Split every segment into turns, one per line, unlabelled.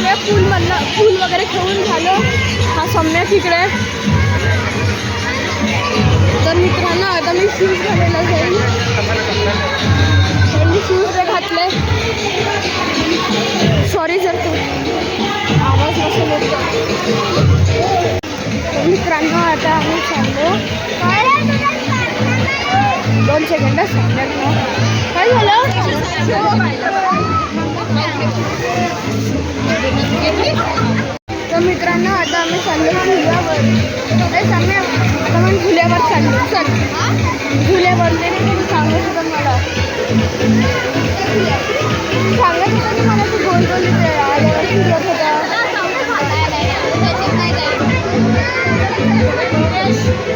चाललोय पूल वगैरे खेळून झालं. हा सम्यक इकडे. तर मित्रांनो आता मी शूज घालायला जाईल. मी शूज घातले. सॉरी जर तू आवाज नसेल येत. मित्रांनो आता आम्ही चाललो. 2 सेकंड सम्यक काय झालं. तर मित्रांनो आता आम्ही चाललो झुल्यावर. सम्यक आता मग झुल्यावर चाललो. चल झुल्यावर सांगत होतं मला. सांगत होतं की मला तू गोल गोल इथे आल्यावर फिरत होता.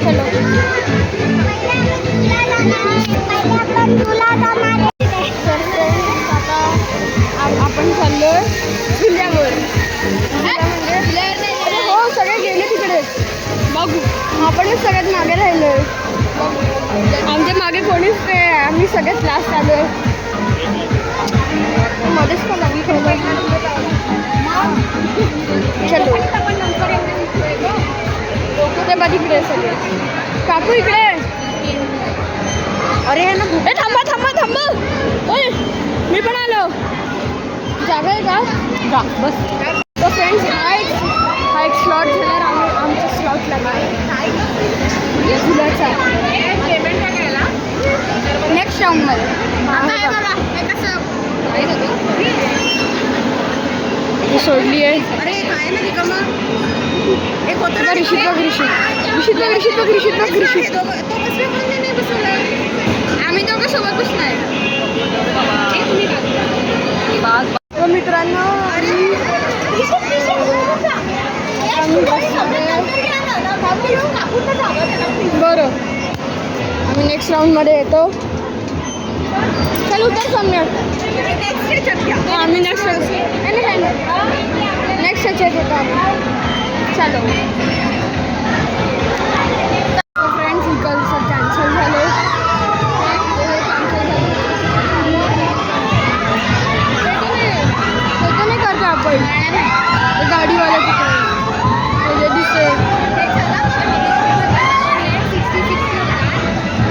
चलो आता आपण चाललोय झुल्यावर. हो सगळे गेले तिकडेच. बघू आपणच सगळ्यात मागे राहिलोय. आमच्या मागे कोणीच नाही. आम्ही सगळ्यात लास्ट आलोय. मध्येच पण आम्ही चलो ते बघ इकडे सगळे. काकू इकडे. अरे हे ना कुठे. थांबा थांबा थांबा. ओय मी पण आलो. जागा आहे का बस. तर फ्रेंड्स हा एक स्लॉट झाल्यावर आमचा स्लॉट लागला झुलाचा. पेमेंट काय केला नेक्स्ट राऊंडमध्ये. सोडली आहे. अरे काय ना रिकामा एक होतं ना. ऋषित आम्ही दोघं सोबत बसणार. तर मित्रांनो बरं आम्ही नेक्स्ट राऊंडमध्ये येतो. चल उतर सम्यक. आम्ही नेक्स्ट ह्याच्यात येतो आम्ही. चलो फ्रेंड्स इकडचं कॅन्सल झालं. फोटो नाही करतो आपण. गाडीवाला तिकडे दिसते.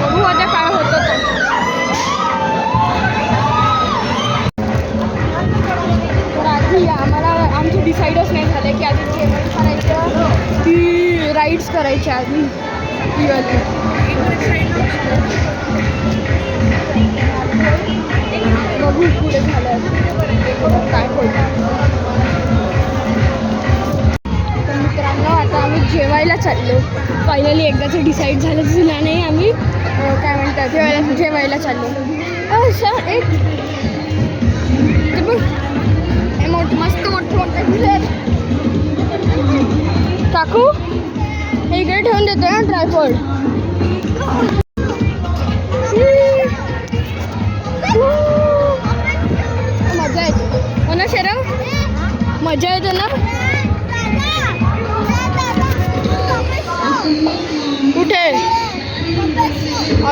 बघू आता काय होतं. तर आधी आम्हाला आमचं डिसाईडच नाही झालं की आधी पेमेंट करायचं की राईड्स करायच्या आधी. बघू पुढे झालं काय होतं. तर मित्रांनो आता आम्ही जेवायला चाललो. फायनली एकदाचं डिसाईड झालं झालं नाही. आम्ही काय म्हणतात जेवायला चाललो. एक मस्त मोठं काकू इकडे ठेवून देतो ना ट्रायपॉड. मजा येते हो ना शेरव. मजा येते ना. कुठे.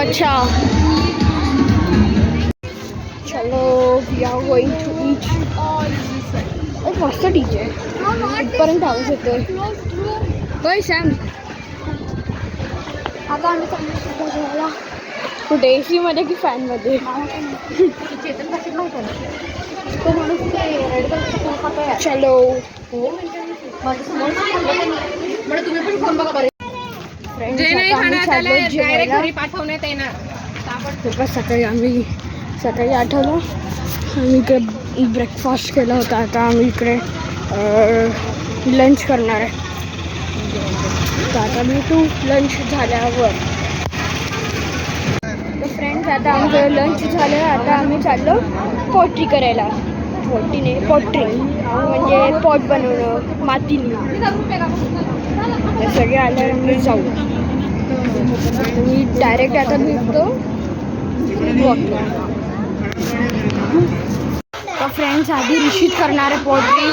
अच्छा चलो we are going to eat. एक मस्त टीचर इथपर्यंत आवाज येतोय. होय सॅम. आता आम्ही चाललो कुठे ए सीमध्ये की फॅनमध्ये. चलो तुम्ही पण फोन बघा. सकाळी आठवलं आम्ही इकडे ब्रेकफास्ट केला होता. आता आम्ही इकडे लंच करणार आहे. तर आता भेटू लंच झाल्यावर. तर फ्रेंड्स आता आमचं लंच झालं. आता आम्ही चाललो पोट्री करायला. पोट्री म्हणजे पॉट बनवणं मातीने. सगळे आल्यावर आम्ही जाऊ. मी डायरेक्ट आता निघतो. तर फ्रेंड्स आधी ऋषित करणार आहे पॉटरी.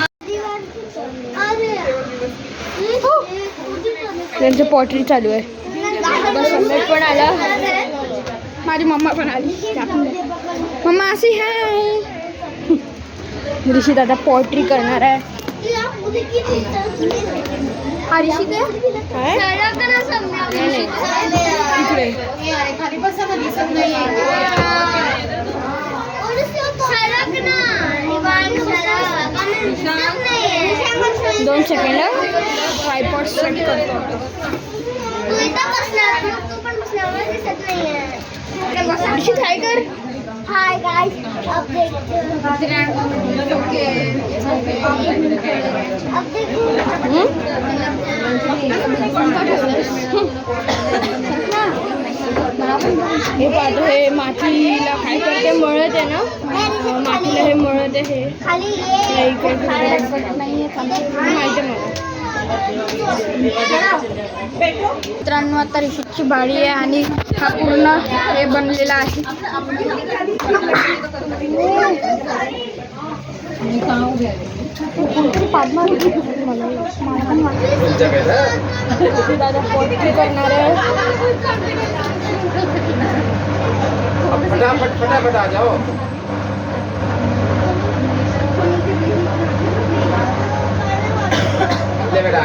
त्यांचं पॉटरी चालू आहे. सम्यक पण आला. माझी मम्मा पण आली. मम्मा अशी हाय. ऋषित आता पॉटरी करणार आहे. हरीशी ते इकडे दोन सेकंड ट्रायपॉड सेट करतो. हर्षित हाय कर. हाय गाइस हे पाहतो. हे मातीला काय करते मळत आहे ना. मातीला हे मळत आहे. हे माहिती आहे मला. मित्रांनो आता ऋषीची बाळी आहे आणि हा पूर्ण हे बनलेला आहे. दादा पोटकी करणार आहे.
फटाफट आ जाओ. बेटा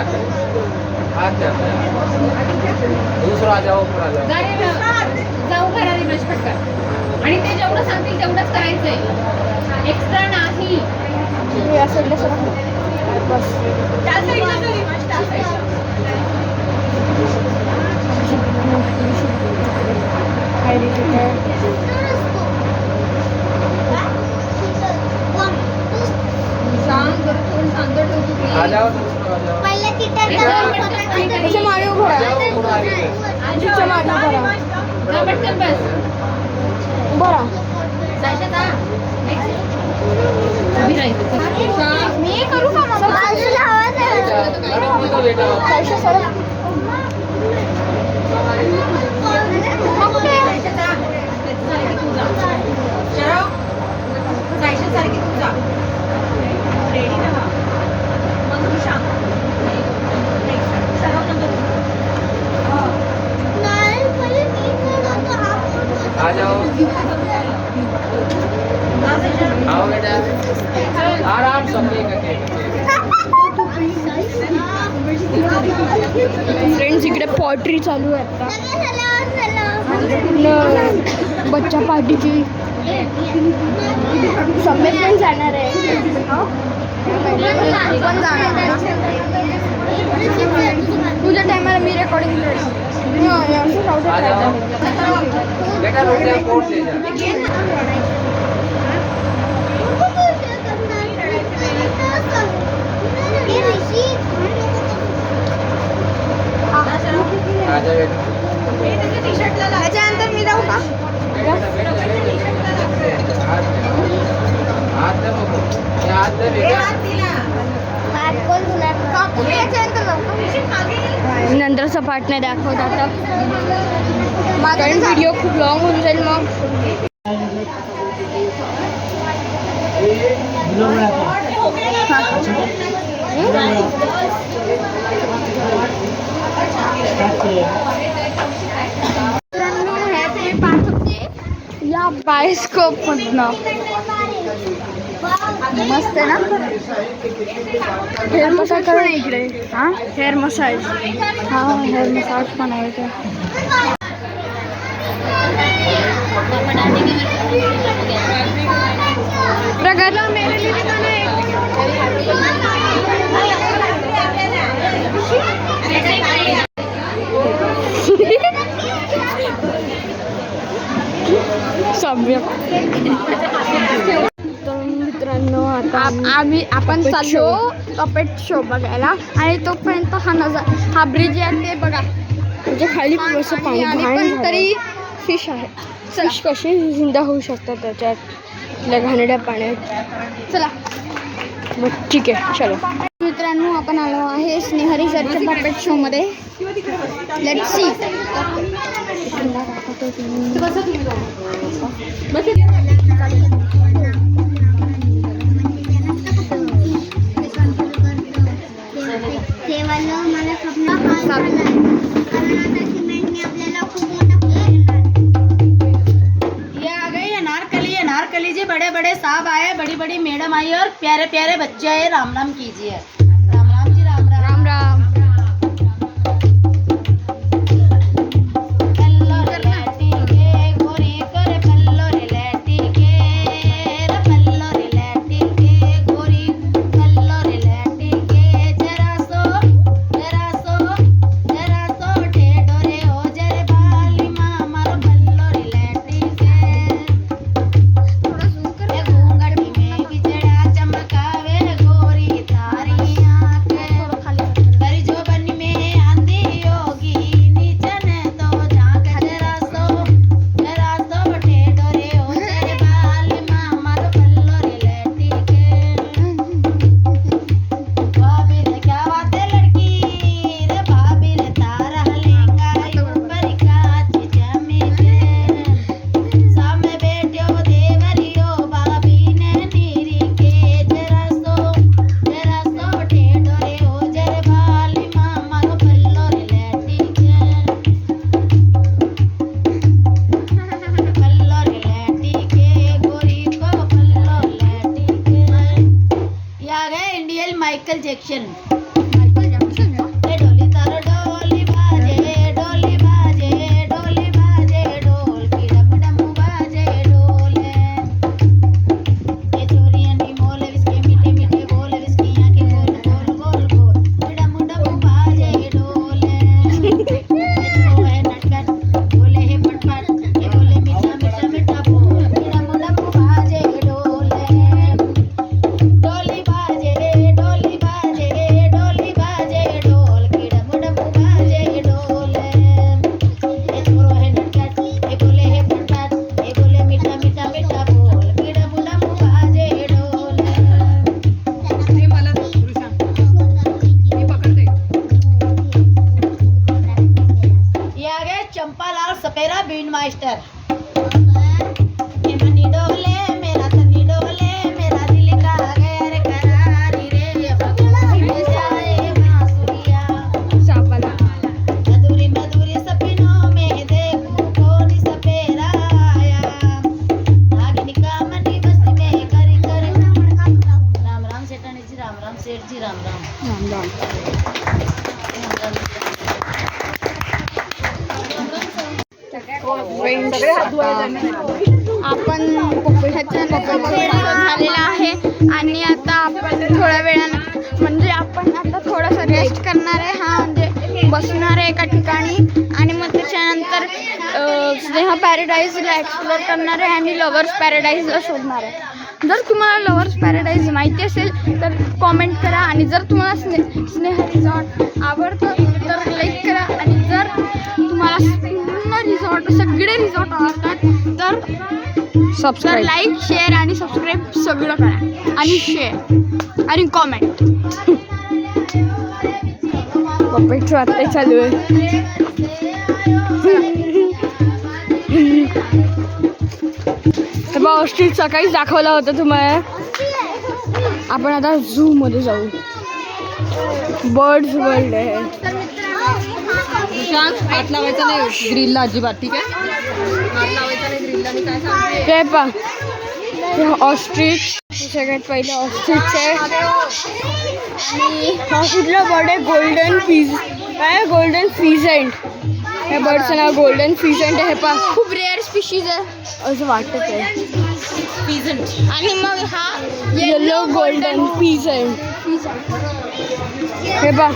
दूसरा आ जाओ.
जाऊ घरा रिमेश पटकन आणि ते जेवढं सांगतील तेवढंच करायचंय. एक्स्ट्रा नाही.
या साईडला सर बस.
त्या साईडला तरी रिमेश त्या साईडला.
आ जाओ.
तिच्या मागे उभं राहा. तिच्या मागे उभं राहा.
पटकन बस.
उभं राहा.
मी करू का मग?
सायशा सर
सारखी तुझा रेडी राहा. मग तू सांग.
आ जाओ. आओ बेटा. आराम से.
फ्रेंड्स इकडे पॉटरी चालू आहे आता. बच्चा पार्टीची सगळे फ्रेंड जाणार आहे. पण जाणार आहे. तुझ्या टायमाला मी रेकॉर्डिंग
आ जाओ बेटा. रोड ले कोट ले जा. आ जा बेटा.
त्याच्यानंतर मी जाऊ का?
हाथ दे बघू. हाथ दे बेटा.
नंतरचा पार्ट नाही दाखवत आता. कारण व्हिडिओ खूप लॉंग होऊन जाईल मग. या बायोस्कोप मधनं मस्त आहे ना. हेअर मसाज करू ना इकडे. हां हेअर मसाज. हां हेअर मसाज पण आहे इथे. प्रगत मेरे लिए भी गाना है. सम्यक. तर मित्रांनो आता आपण चाललो कपेट शो बघायला आणि तोपर्यंत हा ब्रिज आहे ते बघा. म्हणजे खाली असं पाणी पण तरी फिश आहे. फिश कशी जिंदा होऊ शकतात त्याच्यात आपल्या घाणेरड्या पाण्यात. चला मग ठीक आहे चलो. मित्रांनो आपण आलो आहे स्नेहरी सरच्या पपेट शो मध्ये. Let's see.
नारकली जी. बड़े बड़े साहब आए, बड़ी बड़ी मैडम आई और प्यारे प्यारे बच्चे आए. राम राम कीजिए. ऍक्शन डोली तर डोली बाजे डोली बाजे डोली बाजे डोल की डम डम बाजे डोले ये चोरियां नी मोल विस्के मीठे मीठे बोल विस्की आंखें गोल गोल गोल गोल डम डम बाजे डोले ये है नटखट बोले है पटपट ये बोले मीठा मीठा मीठा बोल डम डम बाजे डोले डोली बाजे डोली बाजे डोली बाजे डोल की डम डम बाजे डोले ये छोरो है नटखट ये बोले है पटपट ये बोले मीठा मीठा मीठा बोल की डम डम बाजे डोले
हे मला पुरुषा मी पकडते.
ये आ गए चंपालाल सपेरा बीन मास्टर ये मनी डोले मेरा तनी डोले मेरा दिल का गैर करारी रे जाए बांसुरिया
सापाला
मधुरी मधुरी सपनों में देखूं कौन सपेरा आया नागिनी का मनी बस में कर कर राम राम सेठानी जी राम राम सेठ जी राम राम
सगळे हात धुवायचे.
आपण झालेला आहे आणि आता आपण थोड्या वेळानं म्हणजे आपण आता थोडासा रेस्ट करणार आहे. हा म्हणजे बसणार आहे एका ठिकाणी आणि मग त्याच्यानंतर स्नेहा पॅराडाईजला एक्सप्लोर करणार आहे आणि लवर्स पॅराडाईजला शोधणार आहे. जर तुम्हाला लवर्स पॅराडाईज माहिती असेल तर कॉमेंट करा आणि जर तुम्हाला स्नेहा रिसॉर्ट आवडतं तर लाईक करा आणि जर तुम्हाला पूर्ण रिसॉर्ट सगळे रिसॉर्ट आवडतात तर लाईक शेअर आणि सबस्क्राईब सगळं करा आणि शेअर आणि कॉमेंट. पप्पेचं आत्ता चालू आहे. ऑस्ट्रिच सकाळीच दाखवला होता तुम्हाला. आपण आता झू मध्ये जाऊ. बर्ड्स वर्ल्ड आहे.
हात लावायचा नाही ग्रिलला अजिबात. ठीक आहे हात लावायचा नाही ग्रिलला. मी काय सांगते
ते पहा ऑस्ट्रिच सगळ्यात पहिलं ऑस्ट्रिच आहे आणि हा कुठला बर्ड आहे गोल्डन फीज काय गोल्डन फिजेंट. या बर्डचं नाव गोल्डन फिजेंट आहे. पहा खूप रेअर स्पीशीज आहे असं वाटत आहे.
पीजंट
आणि मग हा येलो गोल्डन फिजेंट. हे पहा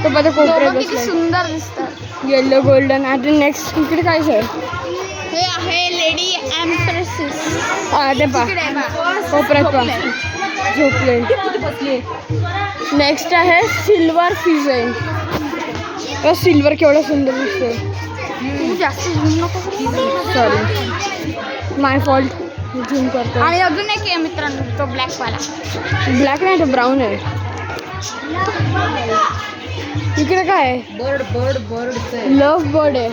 तो पहा कोपऱ्यात बसलाय. सुंदर दिसतात येलो गोल्डन. आता नेक्स्ट इकडे काय सर हे आहे लेडी एम्प्रेसेस. ते पहा कोपऱ्यात पहा झोपले. नेक्स्ट आहे सिल्वर फिजेंट. सिल्वर केवढा सुंदर दिसतोय. जास्त झूम नको सॉरी माय फॉल्ट. झूम करतो. आणि अजून एक आहे मित्रांनो तो ब्लॅक वाला. ब्लॅक नाही तो ब्राऊन आहे. इकडे काय आहे
bird bird bird
love bird आहे.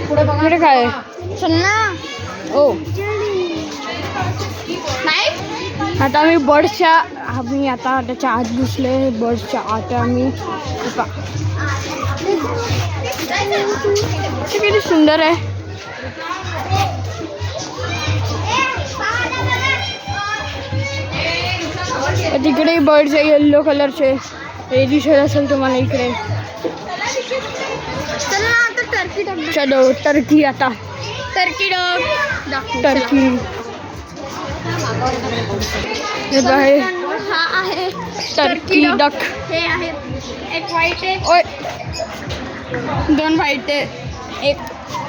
पुढे बघा
इकडे काय आहे चल ना. ओ नाही आता आम्ही बर्ड्सच्या आम्ही आता त्याच्या आत घुसले. बर्ड्सच्या आत आम्ही किती सुंदर आहे. तिकडे बर्ड्स आहे येल्लो कलरचे. हे दिसत असेल तुम्हाला इकडे. चलो टर्की आता टर्की डॉग टर्की. हे आहे हा आहे टर्की डक. हे आहे एक व्हाईट आहे. ओय दोन व्हाईट आहे एक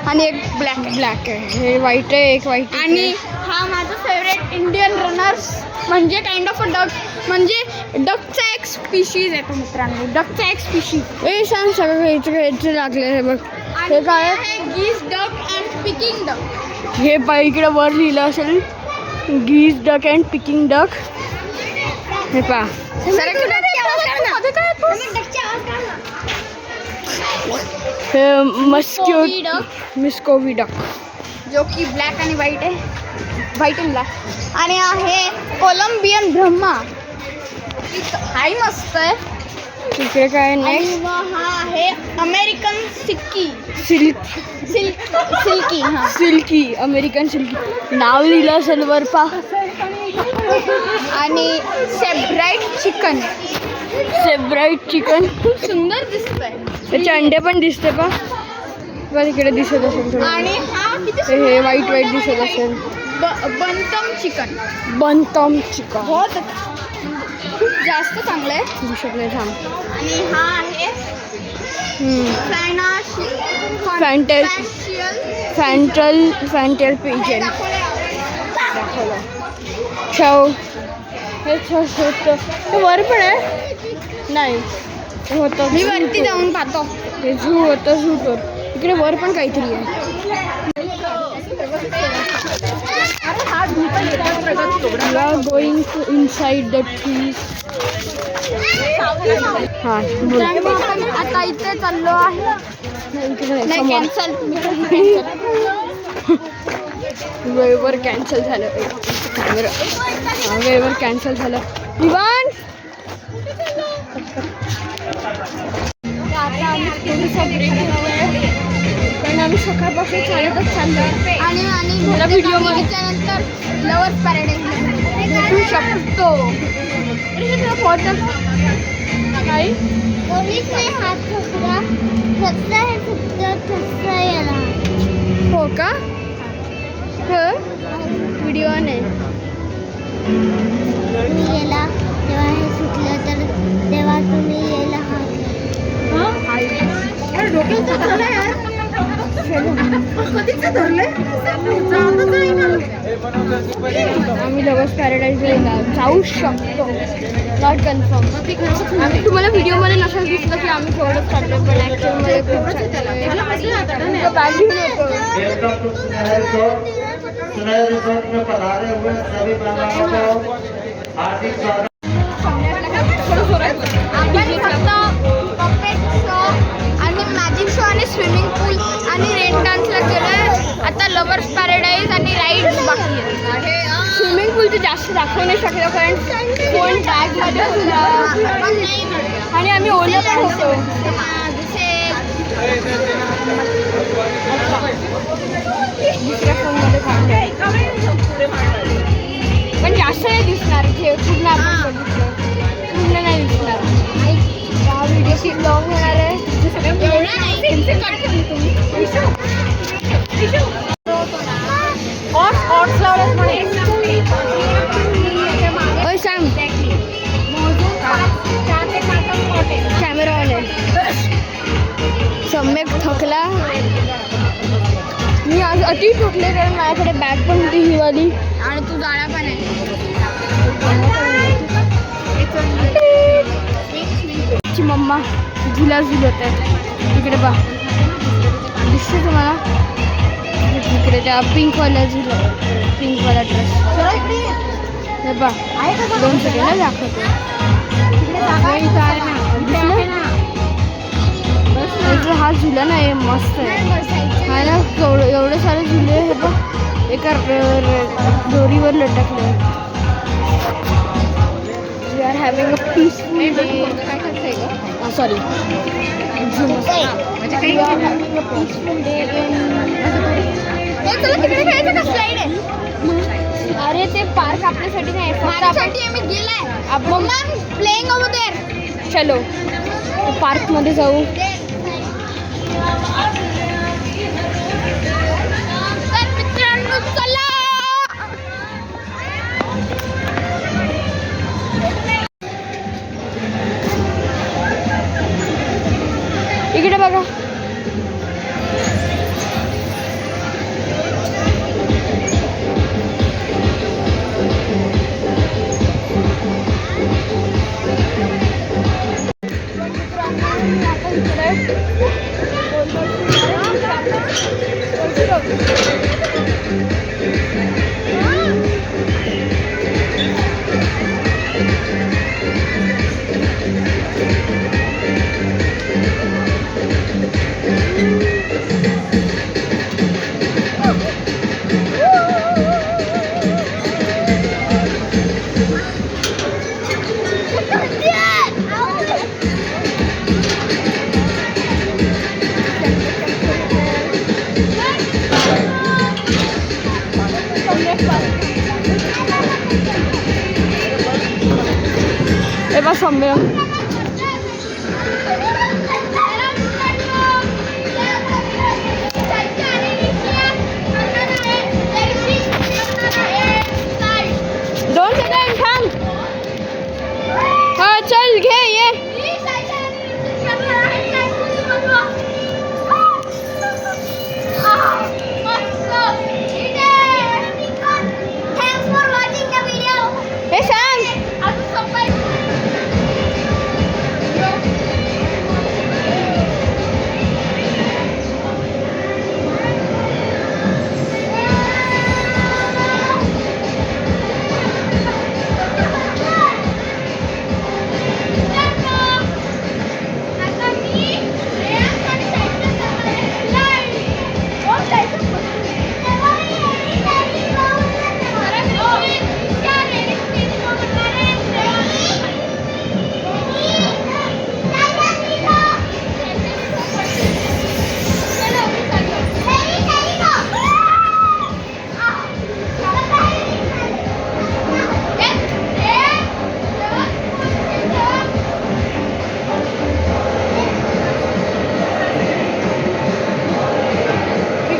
आणि एक ब्लॅक आहे. हे व्हाईट आहे एक व्हाईट आणि हा माझा फेवरेट इंडियन रनर्स म्हणजे काइंड ऑफ अ डक. म्हणजे डकचा एक स्पीशीज आहे तो मित्रांनो. डकचा एक स्पीशीज. हे सांग सगळं याचे लागले हे बघ. हे काय आहे गीज डक अँड पिकिंग डक. हे इकडे वर लिहिलं असेल गीज डक अँड पिकिंग डक. हे पहा हे मिस्कोवी डक जो की ब्लॅक आणि व्हाईट आहे. White and black. आणि आहे कोलंबियन ब्रह्मा. हाही मस्त आहे. तिकडे काय नाही. हा आहे अमेरिकन सिल्की. सिल्की हां सिल्की अमेरिकन सिल्की नाव लिहिलं असेल वर पा. आणि सेब्राईट चिकन. सेब्राईट चिकन खूप सुंदर दिसतंय. त्याचे अंडे पण दिसते पा बघ इकडे दिसत असेल थोडं. आणि हे व्हाईट व्हाईट दिसत असेल. बनतम चिकन. बनतम चिकन बहुत खूप जास्त चांगलं आहे. दिसत नाही थांब. आणि हा आहे फॅन्टल पिजन दाखवलं. छाव हे होतं. हे वर पण आहे नाही होतं. मी वरती जाऊन पाहतो. हे झू होतं. झू टूर इकडे वर पण काहीतरी आहे. Going inside the trees. हां आता इथे चाललो आहे. वेळेवर कॅन्सल झालं. कॅमेरा वेळेवर कॅन्सल झालं. इवान आता आम्ही थोडीसा ब्रेक घेतोय पण आम्ही सकाळपासून चालतच चाललो. आणि मला व्हिडिओमध्ये नंतर लवर्स पॅराडाईज भेटू शकतो. काही
पोलीसने हात ठोकला फक्त हे फक्त तसं याला.
हो का? हो व्हिडिओ नाही.
तुम्ही याला तेव्हा हे सुटलं तर तेव्हा तुम्ही यायला हात
आम्ही लवर्स पॅराडाईजला जाऊ शकतो. Not confirm. आम्ही तुम्हाला व्हिडिओमध्ये नसेल दिसलं की आम्ही थोडंच काढलो पण ॲक्च्युअलमध्ये खूप बॅग घेऊन होतो. आणि मॅजिक शो आणि स्विमिंग पूल आणि रेन डान्सला गेलोय. आता लवर्स पॅराडाईज आणि राईड्स बाकी आहे. स्विमिंग पूलचं जास्त दाखवू नाही शकलो कारण फोन बॅगमध्ये होता आणि आम्ही ओलं पण होतो. दुसऱ्या फोनमध्ये पण जास्त नाही दिसणार. इथे पूर्ण आपण बघितलं पूर्ण नाही दिसणार. हा व्हिडिओ खूप लॉंग होणार आहे. सांग कॅमेरा ऑन आहे. सम्यक थकला मी आज. अति थकले कारण माझ्याकडे बॅग पण होती ही वाली आणि तू जाळ्या पण आहे. मम्मा झुला झुलत आहे. इकडे बा दिसते तुम्हाला इकडे त्या पिंकवाल्या झुला पिंकवाला ड्रेस हे बा 2 सेकंड दाखवतो. हा झुला ना हे मस्त आहे. हा ना एवढे सारे झुले हे बघ एका दोरीवर लटकले. We are having a peaceful day. Sorry अरे ते पार्क आपल्यासाठी नाही आम्ही गेलाय. आपण प्लेइंग ओव्हर देअर. चलो पार्क मध्ये जाऊ. मित्रांनो चला. इकडे बघा आमचा सौम्य. दोन सेकंड थांब. हा चल घे ये. हे सांग.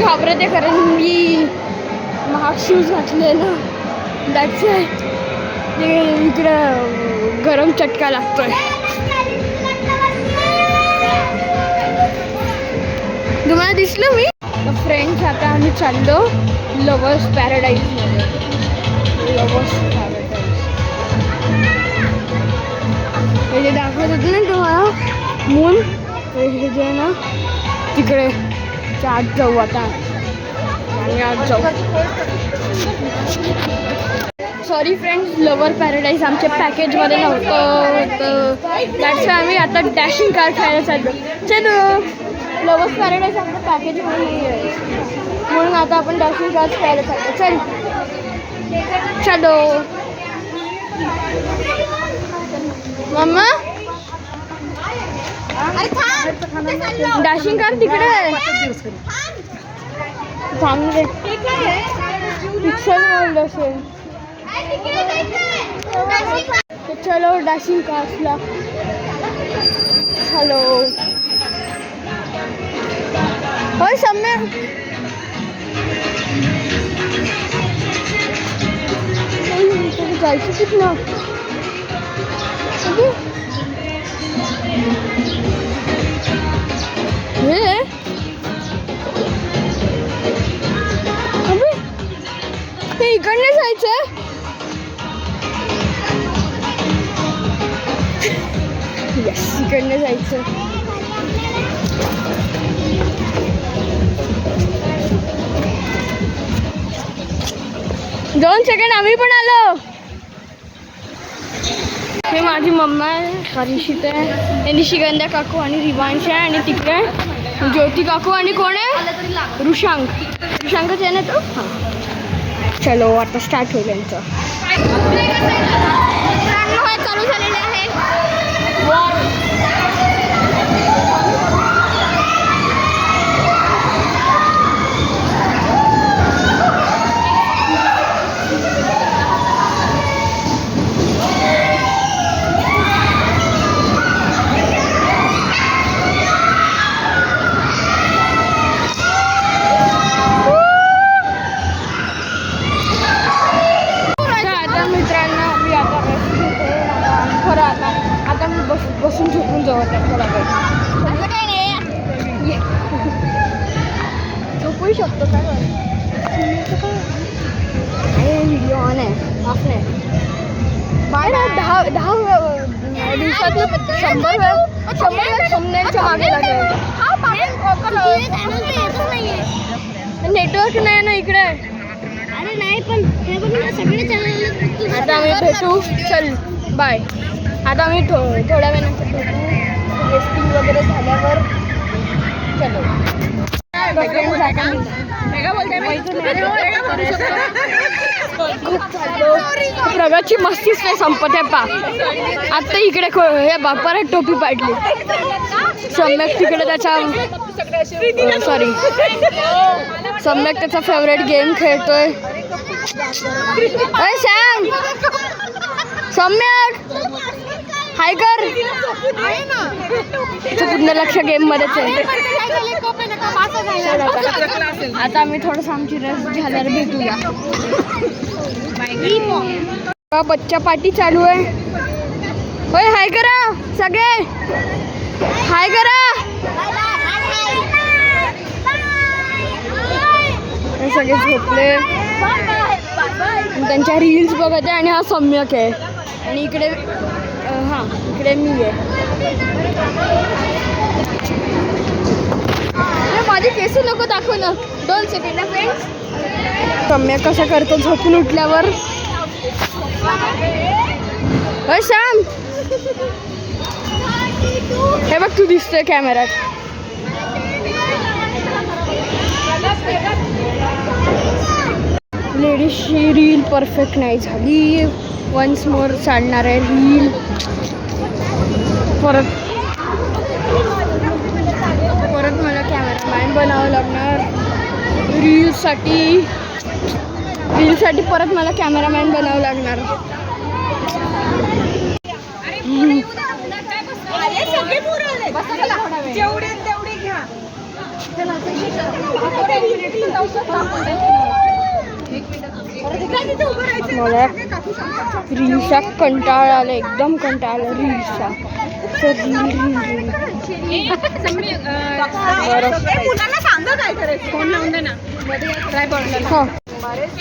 घाबरते कारण मी महाग शूज घातले ना. दॅट्स ते इकडं गरम चटका लागतोय. तुम्हाला दिसलं मी. फ्रेंड्स आता आम्ही चाललो लवर्स पॅराडाईजमध्ये. लवर्स पॅराडाईज हे जे दाखवत होते ना तुम्हाला मूल, हे जे आहे ना तिकडे आत जाऊ आता. आणि आत जाऊ. सॉरी फ्रेंड्स, लवर पॅराडाईज आमच्या पॅकेजमध्ये नव्हतं तर दॅट्स आम्ही आता डॅशिंग कार खेळायला चाललो. चलो, लवर्स पॅराडाईज आमच्या पॅकेजमध्ये नाही आहे म्हणून आता आपण डॅशिंग कार खेळायला चाललो. चल चलो मम्मा. डॅशिंग कार तिकडे आहे. थांब रे. पिक्चर बोललं असेल. चलो डॅशिंग कार्सला. हॅलो होय सम्य. जायचं तिथनं. हे ते इकडनं जायचं. यस, इकडनं जायचं. दोन सेकंड आम्ही पण आलो. हे माझी मम्मा आहे, हरिषित आहे, निशिगंधा काकू आणि रिवांश आहे. आणि तिकडे ज्योती काकू आणि कोण आहे? ऋषांक. ऋषांकच आहे ना तो. हां चलो आता स्टार्ट होईल यांचं. चालू झालेलं आहे. आता मी बसून झोपून जाऊ आता थोडा वेळ. असं काही नाही, झोपूही शकतो. काय व्हिडिओ ऑन आहे, ऑफ नाही. बाळा 10 दिवसात 100 वेळ थंबनेलच्या मागे लागेल. नेटवर्क नाही ना इकडे.
अरे नाही पण हे बघ ना सगळे चॅनल.
आता आम्ही भेटू. चल बाय. आता आम्ही थोड्या वेळानंतर भेटू. रेस्टिंग वगैरे झाल्यावर. चलो प्रगतची मस्तीच नाही संपत आहे. पा आता इकडे हे बापाला टोपी पाडली. सम्यक तिकडे त्याचा सम्यक त्याचा फेवरेट गेम खेळतोय. अरे सांग सम्यक. हाय कर. तिचं पूर्ण लक्ष गेम मध्येच आहे. आता आम्ही थोडंसं आमची रस झाल्यावर भेटूया. बच्चा पार्टी चालू आहे. होय हाय करा सगळे. हाय करा. हे सगळे झोपले. त्यांच्या रील्स बघत आहे आणि हा सम्यक आहे आणि इकडे हां इकडे मी आहे. माझी केस नको दाखव ना. 2 सेकंड फ्रेंड्स. सम्यक कसं करतो झोपून उठल्यावर. होय श्याम हे बघ तू दिसतोय कॅमेऱ्यात. लेडीजची रील परफेक्ट नाही झाली. वन्स मोर चालणार आहे रील. परत मला कॅमेरामॅन बनावं लागणार रीलसाठी परत मला कॅमेरामॅन बनावं लागणार. मला रील्सचा कंटाळा आला. एकदम कंटाळा आला रील्सचा.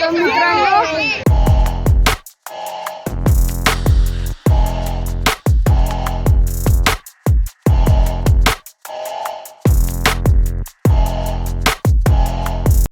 तर मित्रांनो